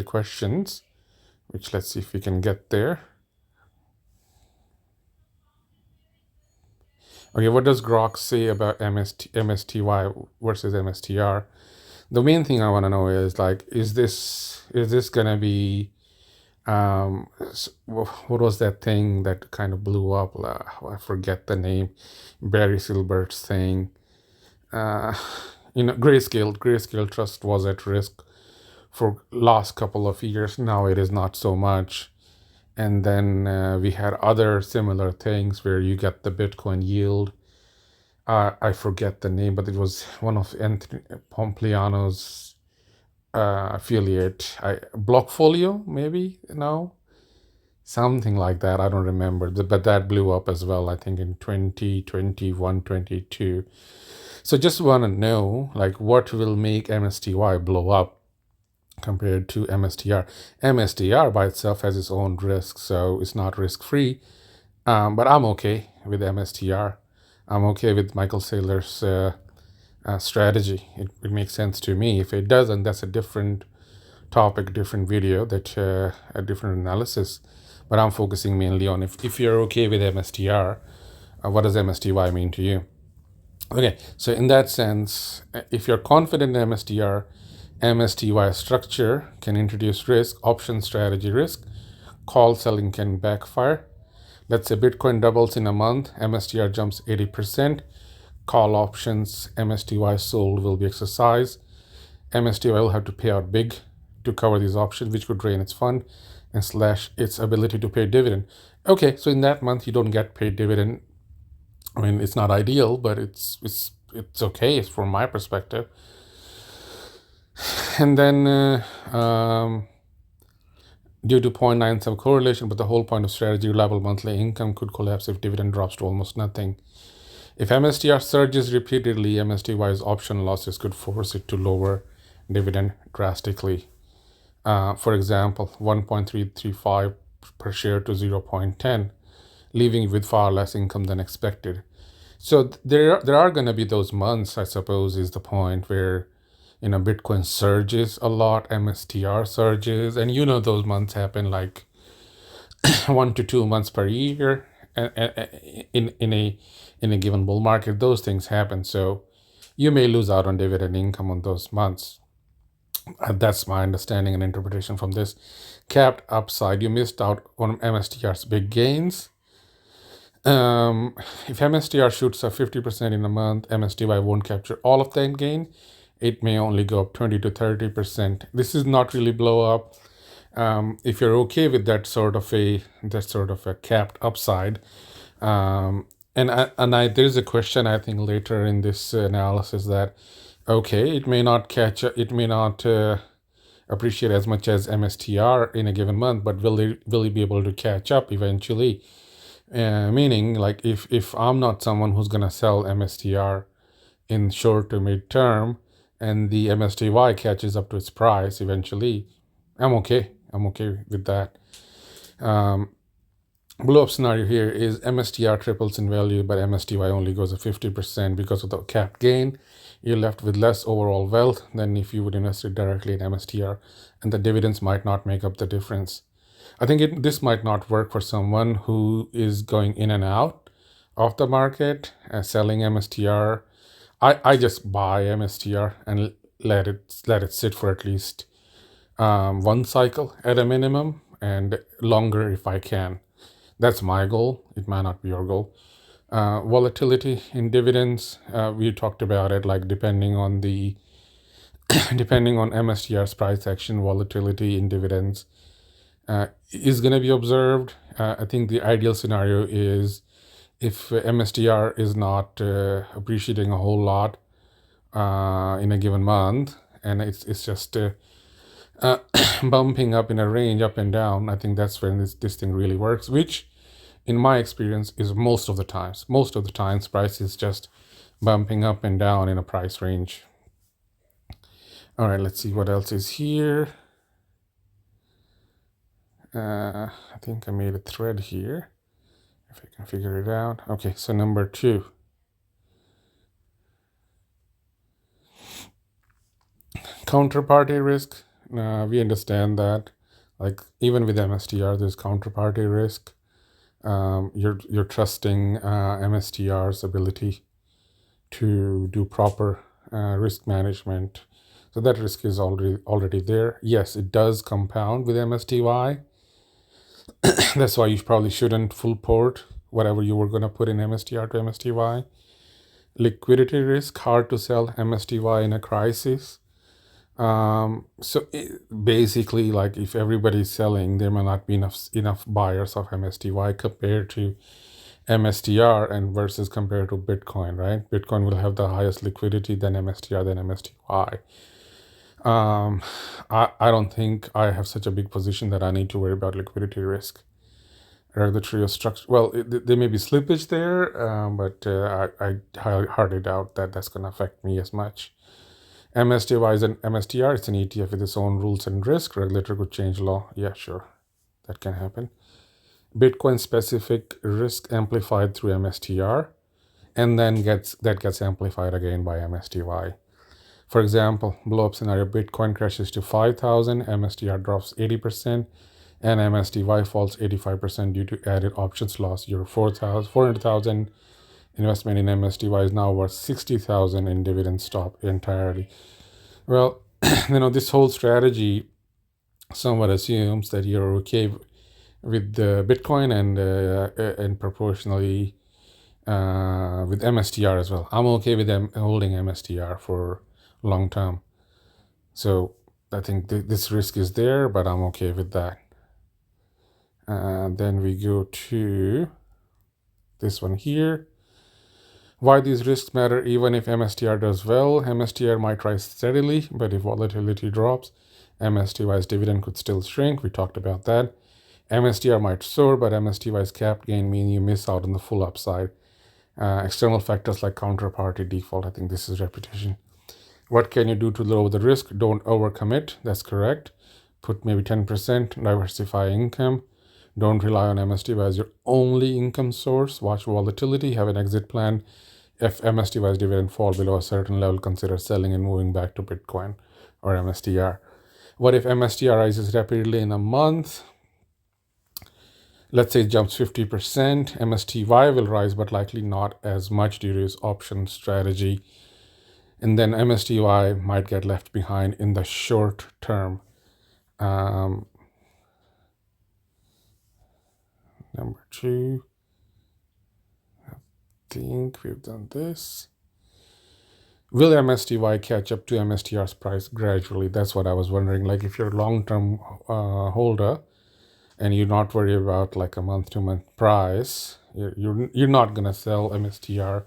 questions, which let's see if we can get there. Okay, what does Grok say about MSTY versus MSTR? The main thing I want to know is like, is this gonna be what was that thing that kind of blew up? I forget the name. Barry Silbert's thing. Grayscale Trust was at risk for last couple of years. Now it is not so much. And then we had other similar things where you get the Bitcoin yield. I forget the name, but it was one of Anthony Pompliano's affiliate. Blockfolio, maybe? No? Something like that. I don't remember. But that blew up as well, I think, in 2021, 22. So just want to know, like, what will make MSTY blow up compared to MSTR. MSTR by itself has its own risk, so it's not risk-free. But I'm okay with MSTR. I'm okay with Michael Saylor's strategy. It makes sense to me. If it doesn't, that's a different topic, different video, that a different analysis. But I'm focusing mainly on if you're okay with MSTR, what does MSTY mean to you? Okay, so in that sense, if you're confident in MSTR, MSTY structure can introduce risk, option strategy risk, call selling can backfire. Let's say Bitcoin doubles in a month, MSTR jumps 80%, call options MSTY sold will be exercised. MSTY will have to pay out big to cover these options, which could drain its fund and slash its ability to pay dividend. Okay, so in that month you don't get paid dividend. I mean, it's not ideal, but it's okay from my perspective. And then due to 0.97 correlation, but the whole point of strategy, reliable monthly income could collapse if dividend drops to almost nothing. If MSTR surges repeatedly, MSTY's option losses could force it to lower dividend drastically. For example, 1.335 per share to 0.10, leaving you with far less income than expected. So there are going to be those months, I suppose, is the point where Bitcoin surges a lot, MSTR surges, and those months happen like 1 to 2 months per year in a given bull market. Those things happen, so you may lose out on dividend income on those months. That's my understanding and interpretation from this. Capped upside, you missed out on MSTR's big gains. If MSTR shoots up 50% in a month, MSTY won't capture all of that gain. It may only go up 20 to 30%. This is not really blow up. If you're okay with that sort of a capped upside, there's a question I think later in this analysis that okay, it may not appreciate as much as MSTR in a given month, but will it be able to catch up eventually? Meaning, like, if I'm not someone who's gonna sell MSTR in short to mid term, and the MSTY catches up to its price eventually, I'm okay with that. Blow up scenario here is MSTR triples in value, but MSTY only goes to 50% because of the capped gain. You're left with less overall wealth than if you would invest it directly in MSTR, and the dividends might not make up the difference. I think this might not work for someone who is going in and out of the market and selling MSTR. I just buy MSTR and let it sit for at least one cycle at a minimum, and longer if I can. That's my goal. It might not be your goal. Volatility in dividends, we talked about it, like depending on MSTR's price action, volatility in dividends is going to be observed. I think the ideal scenario is if MSTR is not appreciating a whole lot in a given month, and it's just bumping up in a range up and down. I think that's when this thing really works, which in my experience is most of the times price is just bumping up and down in a price range. All right, let's see what else is here. I think I made a thread here, if I can figure it out. Okay, so number 2. Counterparty risk. We understand that. Like even with MSTR, there's counterparty risk. You're trusting MSTR's ability to do proper risk management. So that risk is already there. Yes, it does compound with MSTY. That's why you probably shouldn't full port whatever you were going to put in MSTR to MSTY. Liquidity risk, hard to sell MSTY in a crisis. Basically, like if everybody's selling, there may not be enough buyers of MSTY compared to MSTR and versus compared to Bitcoin, right? Bitcoin will have the highest liquidity than MSTR than MSTY. I don't think I have such a big position that I need to worry about liquidity risk. Regulatory structure. Well, there may be slippage there, but I hardly doubt that that's going to affect me as much. MSTY is an MSTR. It's an ETF with its own rules and risk. Regulator could change law. Yeah, sure, that can happen. Bitcoin specific risk amplified through MSTR, and then gets amplified again by MSTY. For example, blow up scenario: Bitcoin crashes to 5,000, MSTR drops 80%, and MSTY falls 85% due to added options loss. Your 400,000 investment in MSTY is now worth 60,000 in dividend stop entirely. Well, this whole strategy somewhat assumes that you're okay with the Bitcoin and proportionally with MSTR as well. I'm okay with them holding MSTR for long term. So I think this risk is there, but I'm okay with that. Then we go to this one here. Why these risks matter even if MSTR does well. MSTR might rise steadily, but if volatility drops, MSTY's dividend could still shrink. We talked about that. MSTR might soar, but MSTY's capped gain mean you miss out on the full upside. External factors like counterparty default. I think this is repetition. What can you do to lower the risk? Don't overcommit. That's correct. Put maybe 10%. Diversify income. Don't rely on MSTY as your only income source. Watch volatility. Have an exit plan. If MSTY's dividend fall below a certain level, consider selling and moving back to Bitcoin or MSTR. What if MSTR rises rapidly in a month? Let's say it jumps 50%. MSTY will rise, but likely not as much due to its option strategy. And then MSTY might get left behind in the short term. Number 2. I think we've done this. Will MSTY catch up to MSTR's price gradually? That's what I was wondering. Like if you're a long-term holder and you're not worried about like a month-to-month price, you're not gonna sell MSTR.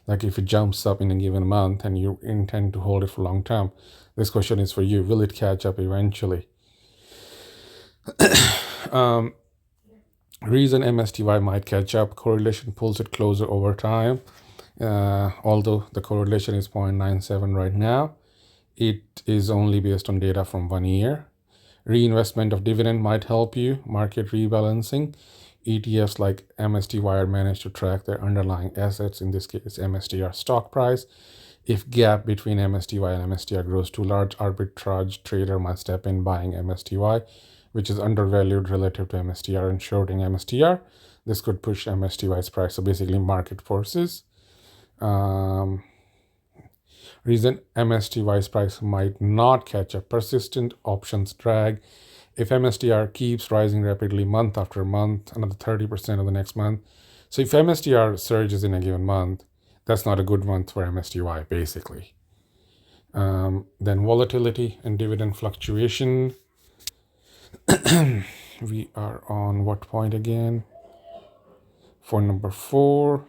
Like if it jumps up in a given month and you intend to hold it for long term. This question is for you. Will it catch up eventually? Reason MSTY might catch up: correlation pulls it closer over time. Although the correlation is 0.97 right now, it is only based on data from 1 year. Reinvestment of dividend might help you. Market rebalancing. ETFs like MSTY manage to track their underlying assets, in this case MSTR stock price. If gap between MSTY and MSTR grows too large, arbitrage trader might step in buying MSTY, which is undervalued relative to MSTR, and shorting MSTR. This could push MSTY's price. So basically market forces. Reason MSTY's price might not catch up: persistent options drag. If MSTR keeps rising rapidly month after month, another 30% of the next month. So if MSTR surges in a given month, that's not a good month for MSTY, basically. Then volatility and dividend fluctuation. We are on what point again? For number 4.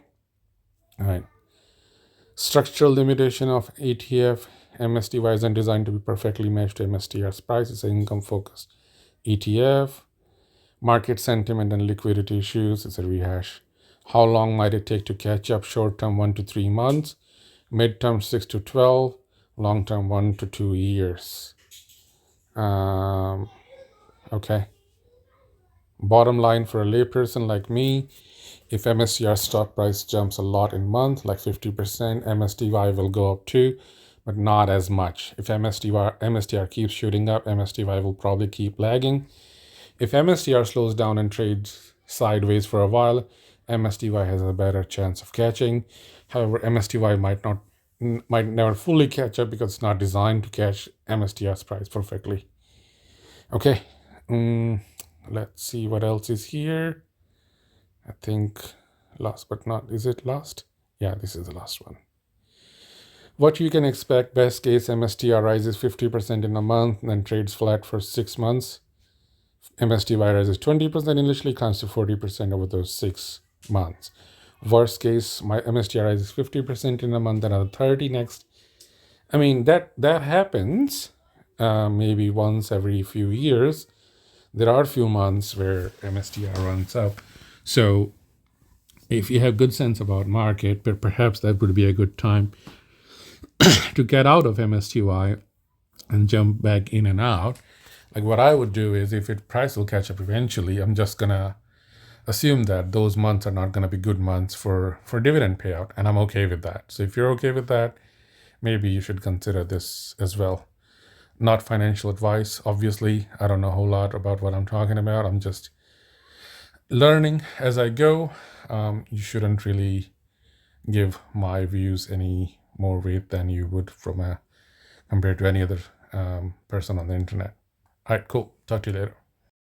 All right. Structural limitation of ETF. MSTY isn't designed to be perfectly matched to MSTR's price. It's an income-focused ETF. Market sentiment and liquidity issues. It's a rehash. How long might it take to catch up? Short term 1 to 3 months, mid term 6 to 12, long term 1 to 2 years. Okay. Bottom line for a layperson like me: if MSTR stock price jumps a lot in month, like 50%, MSTY will go up too. but not as much. If MSTR keeps shooting up, MSTY will probably keep lagging. If MSTR slows down and trades sideways for a while, MSTY has a better chance of catching. However, MSTY might never fully catch up because it's not designed to catch MSTR's price perfectly. Okay, let's see what else is here. I think last but not, is it last? Yeah, this is the last one. What you can expect, best case, MSTR rises 50% in a month, then trades flat for 6 months. MSTY rises 20% initially, climbs to 40% over those 6 months. Worst case, my MSTR rises 50% in a month, another 30 next. I mean, that happens maybe once every few years. There are a few months where MSTR runs up. So if you have good sense about market, but perhaps that would be a good time to get out of MSTY and jump back in and out. Like what I would do is, if price will catch up eventually, I'm just gonna assume that those months are not gonna be good months for dividend payout, and I'm okay with that. So if you're okay with that, maybe you should consider this as well. Not financial advice, obviously. I don't know a whole lot about what I'm talking about. I'm just learning as I go. You shouldn't really give my views any more weight than you would compared to any other person on the internet. All right, cool. Talk to you later.